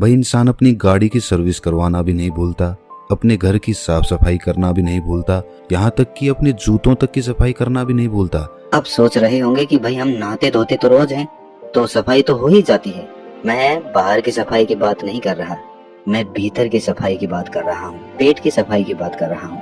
भाई इंसान अपनी गाड़ी की सर्विस करवाना भी नहीं भूलता, अपने घर की साफ सफाई करना भी नहीं भूलता, यहाँ तक कि अपने जूतों तक की सफाई करना भी नहीं भूलता। अब सोच रहे होंगे कि भाई हम नहाते धोते तो रोज हैं, तो सफाई तो हो ही जाती है। मैं बाहर की सफाई की बात नहीं कर रहा, मैं भीतर की सफाई की बात कर रहा हूँ, पेट की सफाई की बात कर रहा हूँ।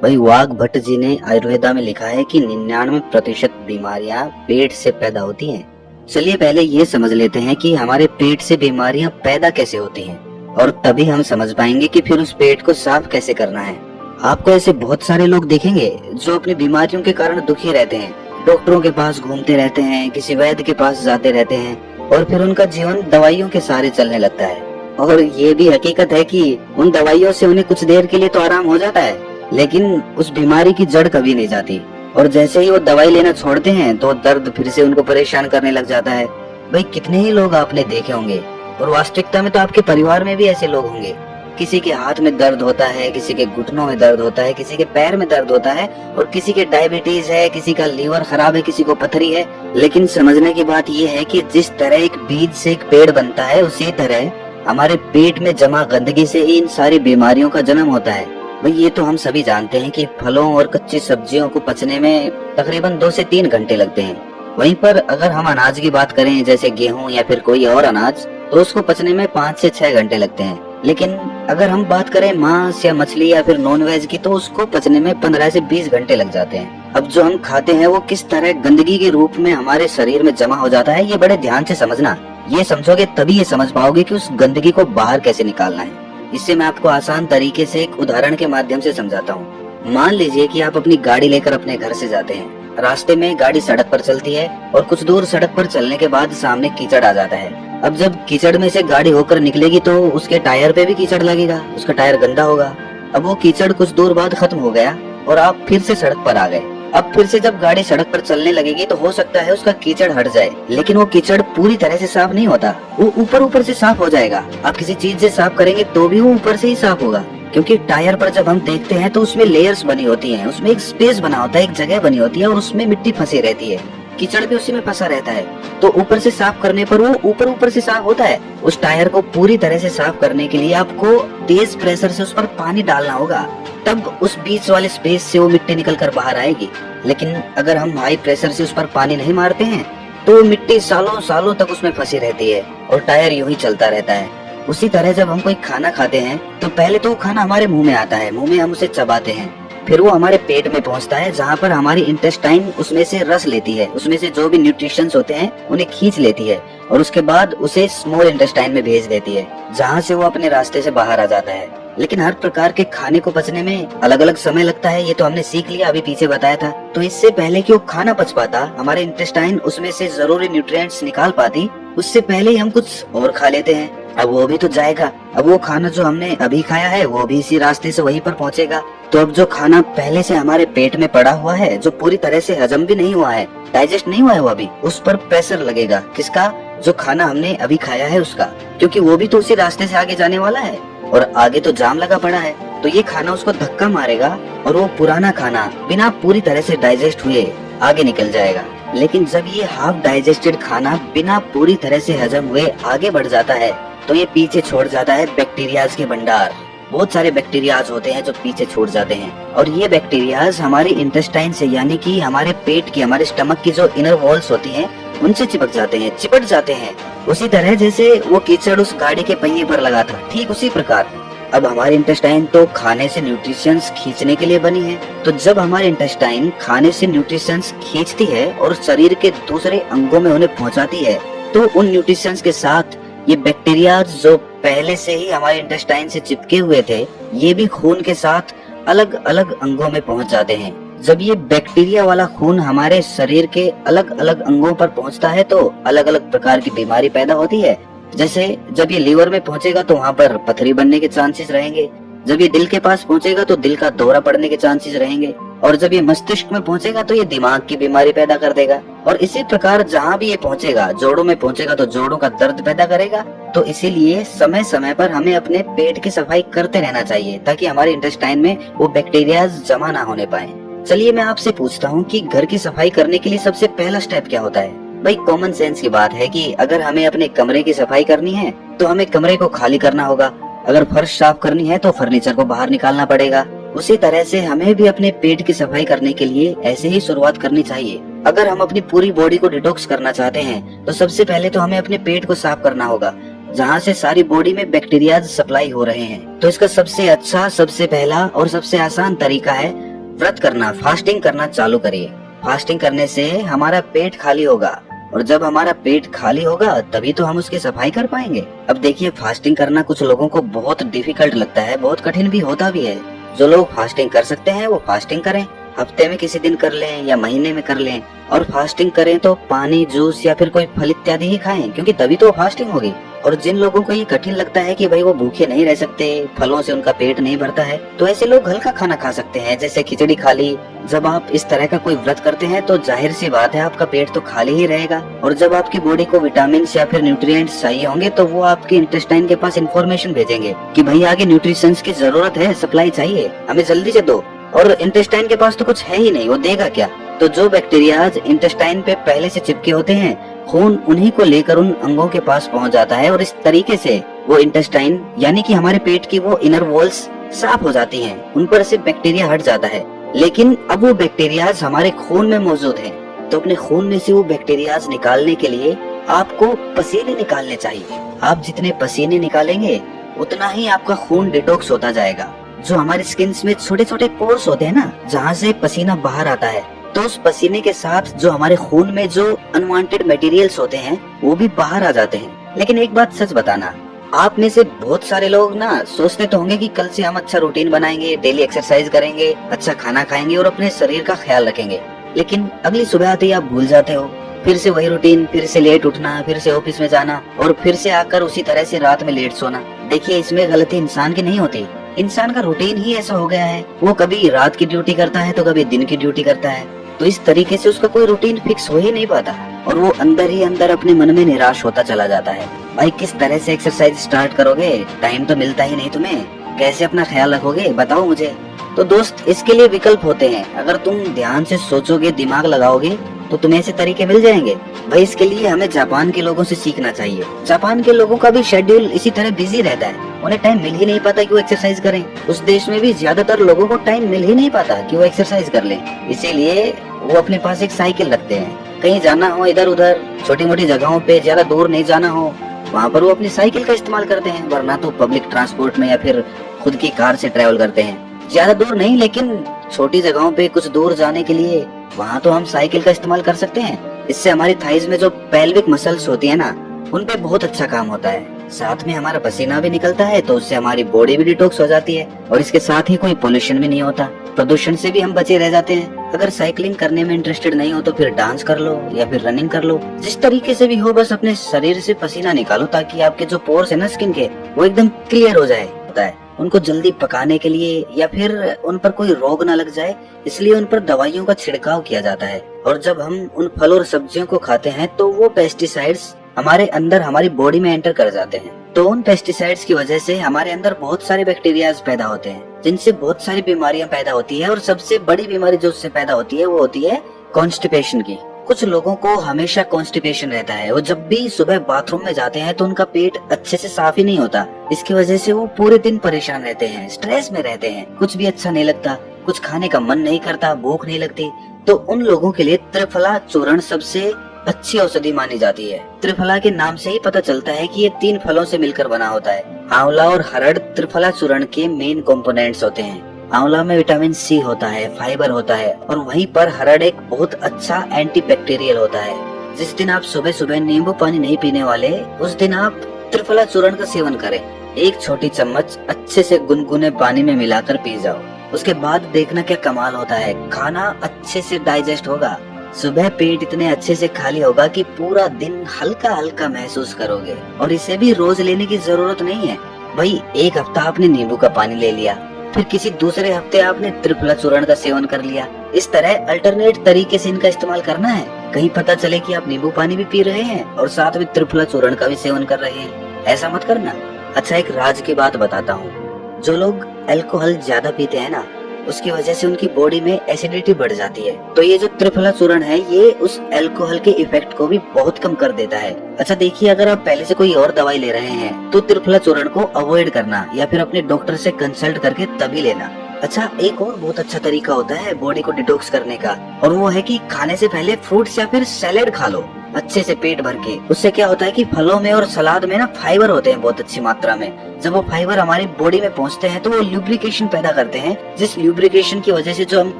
भाई वाघ भट्ट जी ने आयुर्वेदा में लिखा है कि 99% बीमारियां पेट से पैदा होती हैं। चलिए पहले ये समझ लेते हैं कि हमारे पेट से बीमारियां पैदा कैसे होती हैं, और तभी हम समझ पाएंगे कि फिर उस पेट को साफ कैसे करना है। आपको ऐसे बहुत सारे लोग देखेंगे जो अपनी बीमारियों के कारण दुखी रहते हैं, डॉक्टरों के पास घूमते रहते हैं, किसी वैद्य के पास जाते रहते हैं, और फिर उनका जीवन दवाइयों के सहारे चलने लगता है। और ये भी हकीकत है कि उन दवाइयों से उन्हें कुछ देर के लिए तो आराम हो जाता है, लेकिन उस बीमारी की जड़ कभी नहीं जाती। और जैसे ही वो दवाई लेना छोड़ते हैं तो दर्द फिर से उनको परेशान करने लग जाता है। भाई कितने ही लोग आपने देखे होंगे, और वास्तविकता में तो आपके परिवार में भी ऐसे लोग होंगे। किसी के हाथ में दर्द होता है, किसी के घुटनों में दर्द होता है, किसी के पैर में दर्द होता है, और किसी के डायबिटीज है, किसी का लीवर खराब है, किसी को पथरी है। लेकिन समझने की बात यह है कि जिस तरह एक बीज से एक पेड़ बनता है, उसी तरह हमारे पेट में जमा गंदगी से ही इन सारी बीमारियों का जन्म होता है। भाई ये तो हम सभी जानते हैं कि फलों और कच्ची सब्जियों को पचने में तकरीबन 2 से 3 घंटे लगते हैं। वहीं पर अगर हम अनाज की बात करें, जैसे गेहूं या फिर कोई और अनाज, तो उसको पचने में 5 से 6 घंटे लगते हैं। लेकिन अगर हम बात करें मांस या मछली या फिर नॉन वेज की, तो उसको पचने में 15 से 20 घंटे लग जाते हैं। अब जो हम खाते हैं वो किस तरह गंदगी के रूप में हमारे शरीर में जमा हो जाता है, ये बड़े ध्यान से समझना। ये समझोगे तभी ये समझ पाओगे कि उस गंदगी को बाहर कैसे निकालना है। इससे मैं आपको आसान तरीके से एक उदाहरण के माध्यम से समझाता हूँ। मान लीजिए कि आप अपनी गाड़ी लेकर अपने घर से जाते हैं। रास्ते में गाड़ी सड़क पर चलती है, और कुछ दूर सड़क पर चलने के बाद सामने कीचड़ आ जाता है। अब जब कीचड़ में से गाड़ी होकर निकलेगी तो उसके टायर पे भी कीचड़ लगेगा, उसका टायर गंदा होगा। अब वो कीचड़ कुछ दूर बाद खत्म हो गया और आप फिर से सड़क पर आ गए। अब फिर से जब गाड़ी सड़क पर चलने लगेगी तो हो सकता है उसका कीचड़ हट जाए, लेकिन वो कीचड़ पूरी तरह से साफ नहीं होता, वो ऊपर ऊपर से साफ हो जाएगा। आप किसी चीज से साफ करेंगे तो भी वो ऊपर से ही साफ होगा, क्योंकि टायर पर जब हम देखते हैं तो उसमें लेयर्स बनी होती हैं, उसमें एक स्पेस बना होता है, एक जगह बनी होती है, और उसमें मिट्टी फंसी रहती है, कीचड़ भी उसी में फंसा रहता है। तो ऊपर से साफ करने पर वो ऊपर ऊपर से साफ होता है। उस टायर को पूरी तरह से साफ करने के लिए आपको तेज प्रेशर से उस पर पानी डालना होगा, तब उस बीच वाले स्पेस से वो मिट्टी निकल कर बाहर आएगी। लेकिन अगर हम हाई प्रेशर से उस पर पानी नहीं मारते हैं तो मिट्टी सालों सालों तक उसमें फंसी रहती है और टायर यूं ही चलता रहता है। उसी तरह जब हम कोई खाना खाते हैं तो पहले तो वो खाना हमारे मुंह में आता है, मुंह में हम उसे चबाते हैं, फिर वो हमारे पेट में पहुंचता है, जहाँ पर हमारी इंटेस्टाइन उसमें से रस लेती है, उसमें से जो भी न्यूट्रिशंस होते हैं उन्हें खींच लेती है, और उसके बाद उसे स्मॉल इंटेस्टाइन में भेज देती है, जहाँ से वो अपने रास्ते से बाहर आ जाता है। लेकिन हर प्रकार के खाने को पचने में अलग अलग समय लगता है, ये तो हमने सीख लिया, अभी पीछे बताया था। तो इससे पहले कि वो खाना पच पाता, हमारे इंटेस्टाइन उसमें से जरूरी न्यूट्रिएंट्स निकाल पाती, उससे पहले ही हम कुछ और खा लेते हैं। अब वो भी तो जाएगा, अब वो खाना जो हमने अभी खाया है वो भी इसी रास्ते से वहीं पर पहुंचेगा। तो अब जो खाना पहले से हमारे पेट में पड़ा हुआ है, जो पूरी तरह से हजम भी नहीं हुआ है, डाइजेस्ट नहीं हुआ है वो अभी, उस पर प्रेशर लगेगा। किसका? जो खाना हमने अभी खाया है उसका, क्योंकि वो भी तो उसी रास्ते से आगे जाने वाला है, और आगे तो जाम लगा पड़ा है। तो ये खाना उसको धक्का मारेगा और वो पुराना खाना बिना पूरी तरह से डाइजेस्ट हुए आगे निकल जाएगा। लेकिन जब ये हाफ डाइजेस्टेड खाना बिना पूरी तरह से हजम हुए आगे बढ़ जाता है तो ये पीछे छोड़ जाता है बैक्टीरियाज के भंडार। बहुत सारे बैक्टीरियाज होते हैं जो पीछे छूट जाते हैं, और ये बैक्टीरियाज हमारे इंटेस्टाइन से, यानी कि हमारे पेट की, हमारे स्टमक की जो इनर वॉल्स होती हैं उनसे चिपक जाते हैं, चिपट जाते हैं। उसी तरह जैसे वो कीचड़ उस गाड़ी के पहिए पर लगा था, ठीक उसी प्रकार अब हमारे इंटेस्टाइन तो खाने से न्यूट्रिशंस खींचने के लिए बनी है। तो जब हमारे इंटेस्टाइन खाने से न्यूट्रिशंस खींचती है और शरीर के दूसरे अंगों में उन्हें पहुंचाती है, तो उन न्यूट्रिशंस के साथ ये बैक्टीरिया जो पहले से ही हमारे इंटेस्टाइन से चिपके हुए थे, ये भी खून के साथ अलग अलग अंगों में पहुंच जाते हैं। जब ये बैक्टीरिया वाला खून हमारे शरीर के अलग अलग अंगों पर पहुंचता है तो अलग अलग प्रकार की बीमारी पैदा होती है। जैसे जब ये लीवर में पहुंचेगा तो वहाँ पर पथरी बनने के चांसेस रहेंगे, जब ये दिल के पास पहुंचेगा तो दिल का दौरा पड़ने के चांसेस रहेंगे, और जब ये मस्तिष्क में पहुंचेगा तो ये दिमाग की बीमारी पैदा कर देगा। और इसी प्रकार जहाँ भी ये पहुंचेगा, जोड़ों में पहुंचेगा तो जोड़ों का दर्द पैदा करेगा। तो इसीलिए समय समय पर हमें अपने पेट की सफाई करते रहना चाहिए, ताकि हमारे इंटेस्टाइन में वो बैक्टीरिया जमा ना होने पाए। चलिए मैं आपसे पूछता हूँ कि घर की सफाई करने के लिए सबसे पहला स्टेप क्या होता है? भाई कॉमन सेंस की बात है कि अगर हमें अपने कमरे की सफाई करनी है तो हमें कमरे को खाली करना होगा। अगर फर्श साफ करनी है तो फर्नीचर को बाहर निकालना पड़ेगा। उसी तरह से हमें भी अपने पेट की सफाई करने के लिए ऐसे ही शुरुआत करनी चाहिए। अगर हम अपनी पूरी बॉडी को डिटॉक्स करना चाहते हैं तो सबसे पहले तो हमें अपने पेट को साफ करना होगा, जहाँ से सारी बॉडी में बैक्टीरिया सप्लाई हो रहे हैं। तो इसका सबसे अच्छा, सबसे पहला और सबसे आसान तरीका है व्रत करना, फास्टिंग करना चालू करिए। फास्टिंग करने से हमारा पेट खाली होगा और जब हमारा पेट खाली होगा तभी तो हम उसकी सफाई कर पाएंगे। अब देखिए, फास्टिंग करना कुछ लोगों को बहुत डिफिकल्ट लगता है, बहुत कठिन भी होता भी है। जो लोग फास्टिंग कर सकते हैं वो फास्टिंग करें, हफ्ते में किसी दिन कर लें या महीने में कर लें। और फास्टिंग करें तो पानी, जूस या फिर कोई फल इत्यादि ही खाएं, क्योंकि तभी तो फास्टिंग होगी। और जिन लोगों को ये कठिन लगता है कि भाई वो भूखे नहीं रह सकते, फलों से उनका पेट नहीं भरता है, तो ऐसे लोग हल्का खाना खा सकते हैं, जैसे खिचड़ी खा ली। जब आप इस तरह का कोई व्रत करते हैं तो जाहिर सी बात है आपका पेट तो खाली ही रहेगा। और जब आपकी बॉडी को विटामिन या फिर न्यूट्रिएंट्स चाहिए होंगे तो वो आपके इंटेस्टाइन के पास इंफॉर्मेशन भेजेंगे कि भाई आगे न्यूट्रिशंस की जरूरत है, सप्लाई चाहिए, हमें जल्दी से दो। और इंटेस्टाइन के पास तो कुछ है ही नहीं, वो देगा क्या। तो जो बैक्टीरियाज इंटेस्टाइन पे पहले से चिपके होते हैं, खून उन्हीं को लेकर उन अंगों के पास पहुंच जाता है और इस तरीके से वो इंटेस्टाइन यानी कि हमारे पेट की वो इनर वॉल्स साफ हो जाती हैं, उन पर से बैक्टीरिया हट जाता है। लेकिन अब वो बैक्टीरियाज हमारे खून में मौजूद हैं, तो अपने खून में से वो बैक्टीरियाज निकालने के लिए आपको पसीने निकालने चाहिए। आप जितने पसीने निकालेंगे उतना ही आपका खून डिटॉक्स होता जाएगा। जो हमारे स्किन में छोटे छोटे पोर्स होते हैं ना, जहाँ से पसीना बाहर आता है, तो उस पसीने के साथ जो हमारे खून में जो अनवांटेड मटेरियल्स होते हैं वो भी बाहर आ जाते हैं। लेकिन एक बात सच बताना, आप में से बहुत सारे लोग ना सोचते तो होंगे कि कल से हम अच्छा रूटीन बनाएंगे, डेली एक्सरसाइज करेंगे, अच्छा खाना खाएंगे और अपने शरीर का ख्याल रखेंगे। लेकिन अगली सुबह आते ही आप भूल जाते हो, फिर से वही रूटीन, फिर से लेट उठना, फिर से ऑफिस में जाना और फिर से आकर उसी तरह से रात में लेट सोना। देखिए, इसमें गलती इंसान की नहीं होती, इंसान का रूटीन ही ऐसा हो गया है। वो कभी रात की ड्यूटी करता है तो कभी दिन की ड्यूटी करता है, तो इस तरीके से उसका कोई रूटीन फिक्स हो ही नहीं पाता और वो अंदर ही अंदर अपने मन में निराश होता चला जाता है। भाई किस तरह से एक्सरसाइज स्टार्ट करोगे, टाइम तो मिलता ही नहीं तुम्हें, कैसे अपना ख्याल रखोगे बताओ मुझे। तो दोस्त, इसके लिए विकल्प होते हैं। अगर तुम ध्यान से सोचोगे, दिमाग लगाओगे तो तुम्हें ऐसे तरीके मिल जाएंगे। भाई इसके लिए हमें जापान के लोगों से सीखना चाहिए। जापान के लोगों का भी शेड्यूल इसी तरह बिजी रहता है, उन्हें टाइम मिल ही नहीं पाता कि वो एक्सरसाइज करें। उस देश में भी ज्यादातर लोगों को टाइम मिल ही नहीं पाता कि वो एक्सरसाइज कर लें, इसीलिए वो अपने पास एक साइकिल रखते हैं। कहीं जाना हो इधर उधर, छोटी मोटी जगहों पे, ज्यादा दूर नहीं जाना हो, वहाँ पर वो अपनी साइकिल का इस्तेमाल करते हैं, वरना तो पब्लिक ट्रांसपोर्ट में या फिर खुद की कार से ट्रेवल करते हैं। ज्यादा दूर नहीं, लेकिन छोटी जगहों पे कुछ दूर जाने के लिए वहाँ तो हम साइकिल का इस्तेमाल कर सकते हैं। इससे हमारी थाइज में जो पेल्विक मसल्स होती है ना, उन पे बहुत अच्छा काम होता है। साथ में हमारा पसीना भी निकलता है, तो उससे हमारी बॉडी भी डिटॉक्स हो जाती है और इसके साथ ही कोई पोल्यूशन भी नहीं होता, प्रदूषण से भी हम बचे रह जाते हैं। अगर साइकिलिंग करने में इंटरेस्टेड नहीं हो तो फिर डांस कर लो या फिर रनिंग कर लो, जिस तरीके से भी हो, बस अपने शरीर से पसीना निकालो ताकि आपके जो पोर्स है ना स्किन के, वो एकदम क्लियर हो जाए। होता है उनको जल्दी पकाने के लिए या फिर उन पर कोई रोग ना लग जाए, इसलिए उन पर दवाइयों का छिड़काव किया जाता है। और जब हम उन फल और सब्जियों को खाते हैं तो वो पेस्टिसाइड्स हमारे अंदर, हमारी बॉडी में एंटर कर जाते हैं। तो उन पेस्टिसाइड्स की वजह से हमारे अंदर बहुत सारे बैक्टीरियाज पैदा होते हैं, जिनसे बहुत सारी बीमारियां पैदा होती है। और सबसे बड़ी बीमारी जो उससे पैदा होती है वो होती है कॉन्स्टिपेशन की। कुछ लोगों को हमेशा कॉन्स्टिपेशन रहता है, वो जब भी सुबह बाथरूम में जाते हैं तो उनका पेट अच्छे से साफ ही नहीं होता। इसकी वजह से वो पूरे दिन परेशान रहते हैं, स्ट्रेस में रहते हैं, कुछ भी अच्छा नहीं लगता, कुछ खाने का मन नहीं करता, भूख नहीं लगती। तो उन लोगों के लिए त्रिफला चूर्ण सबसे अच्छी औषधि मानी जाती है। त्रिफला के नाम से ही पता चलता है कि ये 3 फलों से मिलकर बना होता है। आंवला और हरड़ त्रिफला चूर्ण के मेन कंपोनेंट्स होते हैं। आंवला में विटामिन सी होता है, फाइबर होता है, और वहीं पर हरड़ एक बहुत अच्छा एंटीबैक्टीरियल होता है। जिस दिन आप सुबह सुबह नींबू पानी नहीं पीने वाले, उस दिन आप त्रिफला चूर्ण का सेवन करें। 1 छोटी चम्मच अच्छे से गुनगुने पानी में मिलाकर पी जाओ, उसके बाद देखना क्या कमाल होता है। खाना अच्छे से डाइजेस्ट होगा, सुबह पेट इतने अच्छे से खाली होगा कि पूरा दिन हल्का हल्का महसूस करोगे। और इसे भी रोज लेने की जरूरत नहीं है। भाई एक हफ्ता आपने नींबू का पानी ले लिया, फिर किसी दूसरे हफ्ते आपने त्रिफला चूर्ण का सेवन कर लिया। इस तरह अल्टरनेट तरीके से इनका इस्तेमाल करना है। कहीं पता चले कि आप नींबू पानी भी पी रहे हैं और साथ में त्रिफला चूर्ण का भी सेवन कर रहे हैं, ऐसा मत करना। अच्छा, एक राज की बात बताता हूँ। जो लोग अल्कोहल ज्यादा पीते हैं ना, उसकी वजह से उनकी बॉडी में एसिडिटी बढ़ जाती है। तो ये जो त्रिफला चूर्ण है ये उस अल्कोहल के इफेक्ट को भी बहुत कम कर देता है। अच्छा देखिए, अगर आप पहले से कोई और दवाई ले रहे हैं तो त्रिफला चूर्ण को अवॉइड करना या फिर अपने डॉक्टर से कंसल्ट करके तभी लेना। अच्छा, एक और बहुत अच्छा तरीका होता है बॉडी को डिटॉक्स करने का, और वो है कि खाने से पहले फ्रूट्स या फिर सैलेड खा लो अच्छे से पेट भर के। उससे क्या होता है कि फलों में और सलाद में ना फाइबर होते हैं बहुत अच्छी मात्रा में। जब वो फाइबर हमारी बॉडी में पहुंचते हैं तो वो ल्यूब्रिकेशन पैदा करते हैं, जिस ल्यूब्रिकेशन की वजह से जो हम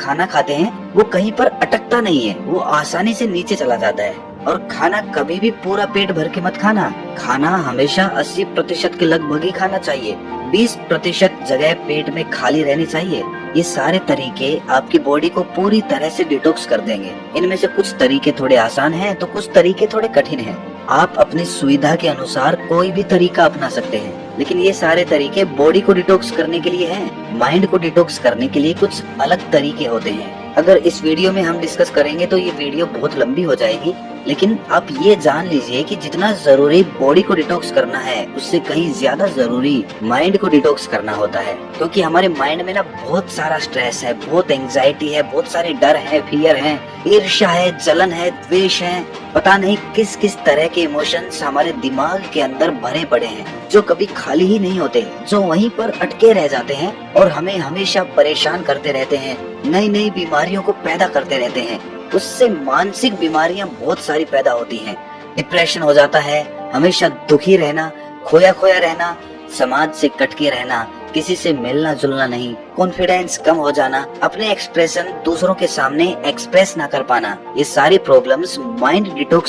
खाना खाते हैं वो कहीं पर अटकता नहीं है, वो आसानी से नीचे चला जाता है। और खाना कभी भी पूरा पेट भर के मत खाना, खाना हमेशा 80% के लगभग ही खाना चाहिए। 20% जगह पेट में खाली रहनी चाहिए। ये सारे तरीके आपकी बॉडी को पूरी तरह से डिटॉक्स कर देंगे। इनमें से कुछ तरीके थोड़े आसान हैं तो कुछ तरीके थोड़े कठिन हैं। आप अपनी सुविधा के अनुसार कोई भी तरीका अपना सकते हैं, लेकिन ये सारे तरीके बॉडी को डिटॉक्स करने के लिए हैं। माइंड को डिटॉक्स करने के लिए कुछ अलग तरीके होते हैं। अगर इस वीडियो में हम डिस्कस करेंगे तो ये वीडियो बहुत लंबी हो जाएगी, लेकिन आप ये जान लीजिए कि जितना जरूरी बॉडी को डिटॉक्स करना है उससे कहीं ज्यादा जरूरी माइंड को डिटॉक्स करना होता है। क्योंकि हमारे माइंड में ना बहुत सारा स्ट्रेस है, बहुत एंजाइटी है, बहुत सारे डर है, फियर है, ईर्ष्या है, जलन है, द्वेष है, पता नहीं किस किस तरह के इमोशंस हमारे दिमाग के अंदर भरे पड़े हैं, जो कभी खाली ही नहीं होते, जो वहीं पर अटके रह जाते हैं और हमें हमेशा परेशान करते रहते हैं, नई नई बीमारियों को पैदा करते रहते हैं। उससे मानसिक बीमारियां बहुत सारी पैदा होती हैं। डिप्रेशन हो जाता है, हमेशा दुखी रहना, खोया खोया रहना, समाज से कटके रहना, किसी से मिलना जुलना नहीं, कॉन्फिडेंस कम हो जाना, अपने एक्सप्रेशन दूसरों के सामने एक्सप्रेस ना कर पाना, ये सारी प्रॉब्लम्स माइंड डिटॉक्स